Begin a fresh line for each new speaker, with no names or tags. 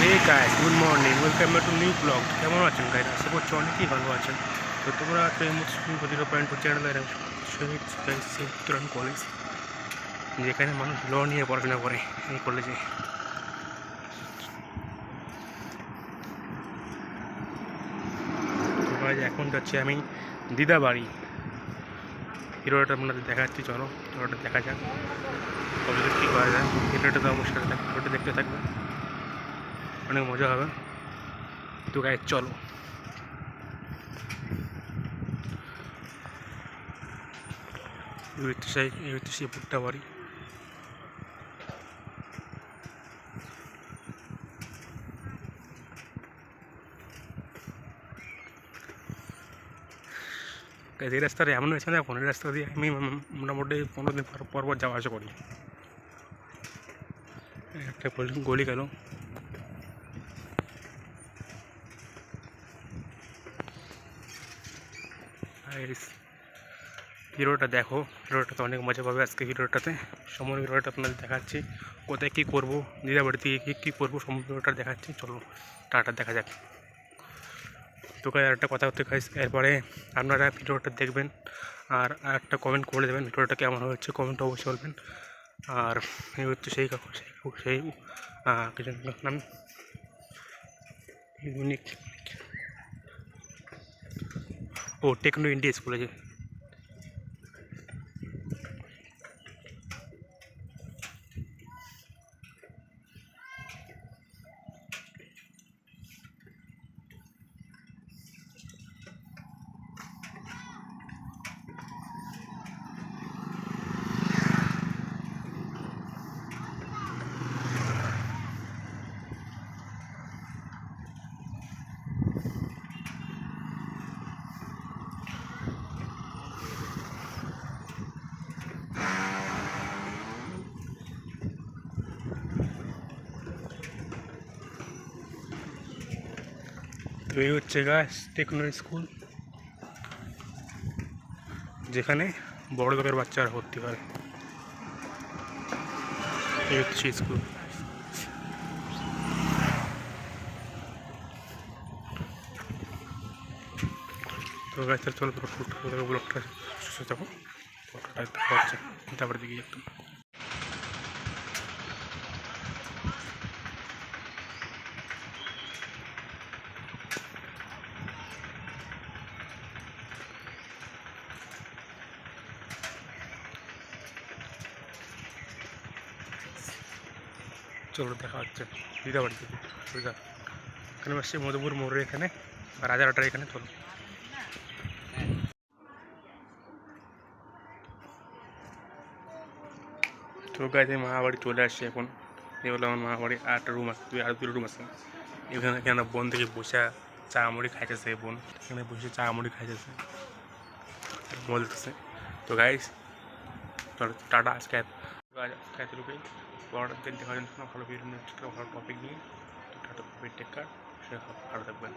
Hey guys, good morning, welcome back to new blog. কেমন আছেন guys? আশা করছি অনেকেই ভালো আছেন। তো তোমরা একটা মুসলিম 0.2 চ্যানেলের শহীদ সিদ্ধান্ত কলেজ, যেখানে মানুষ ল নিয়ে পড়াশোনা করে। এই কলেজে তো গাইস, এখন যাচ্ছি আমি দিদা বাড়ি। হিরোটা আপনাদের দেখাচ্ছি, চলো হিরোটা দেখা যাক কবে কী করা যায়। হিরোটা তো অবশ্যই হিরোটা দেখতে থাকবে, অনেক মজা হবে। তো গাইস চলো। এই হচ্ছে সেই ভুট্টা বাড়ি। এই রাস্তাটা এমন হয়েছে না, এখন এই রাস্তা দিয়ে আমি মোটামুটি 15 দিন পর পর যাওয়া আসা করি। একটা গলি গেল। হিরোটা দেখো, হিরোটাতে অনেক মজা পাবে আজকে। হিরোটাতে সময় হিরোটা আপনাদের দেখাচ্ছি, কোথায় কী করবো, দিদা বাড়িতে গিয়ে কী করবো, সময় হিরোটা দেখাচ্ছি। চলো টাটা, দেখা যাক। তো আর একটা কথা হতে খাইস, এরপরে আপনারা ভিডিওটা দেখবেন আর একটা কমেন্ট করে দেবেন ভিডিওটা কেমন হচ্ছে, কমেন্ট অবশ্যই বলবেন। আর এই হচ্ছে সেই সেই কিছু নাম ইউনিক ও টেকনো ইন্ডিয়া স্কুলে। তো এই হচ্ছে গাছ টেকনো স্কুল, যেখানে বড় লোকের বাচ্চারা ভর্তি হয়। এই হচ্ছে স্কুল। তো গাছের চলো ব্লকটা শেষে যাবো। ফটোটা দেখা হচ্ছে তারপরে দিকে একটু। চলো দেখা হচ্ছে দিদাবাড়ি থেকে। এখানে আসছে মধুপুর মোড়ের এখানে, রাজারহাটের এখানে। চলো। তো গাছে মা বাড়ি চলে আসছে এখন। এই হলো আমার মা বাড়ি। আর একটা রুম আছে, আর দুটো রুম আছে। এখানে কেন বোন থেকে বসে চা মুড়ি খাইতেছে, বোন এখানে বসে চা মুড়ি খাইতেছে, বলতেছে। তো গাইস চলো টাটা। আজকে এতটুকুই। পড়াটা দিন দেখার জন্য ভালো ভিডিও, ভালো টপিক নিয়ে। টাটা, টেক কেয়ার, ভালো থাকবেন।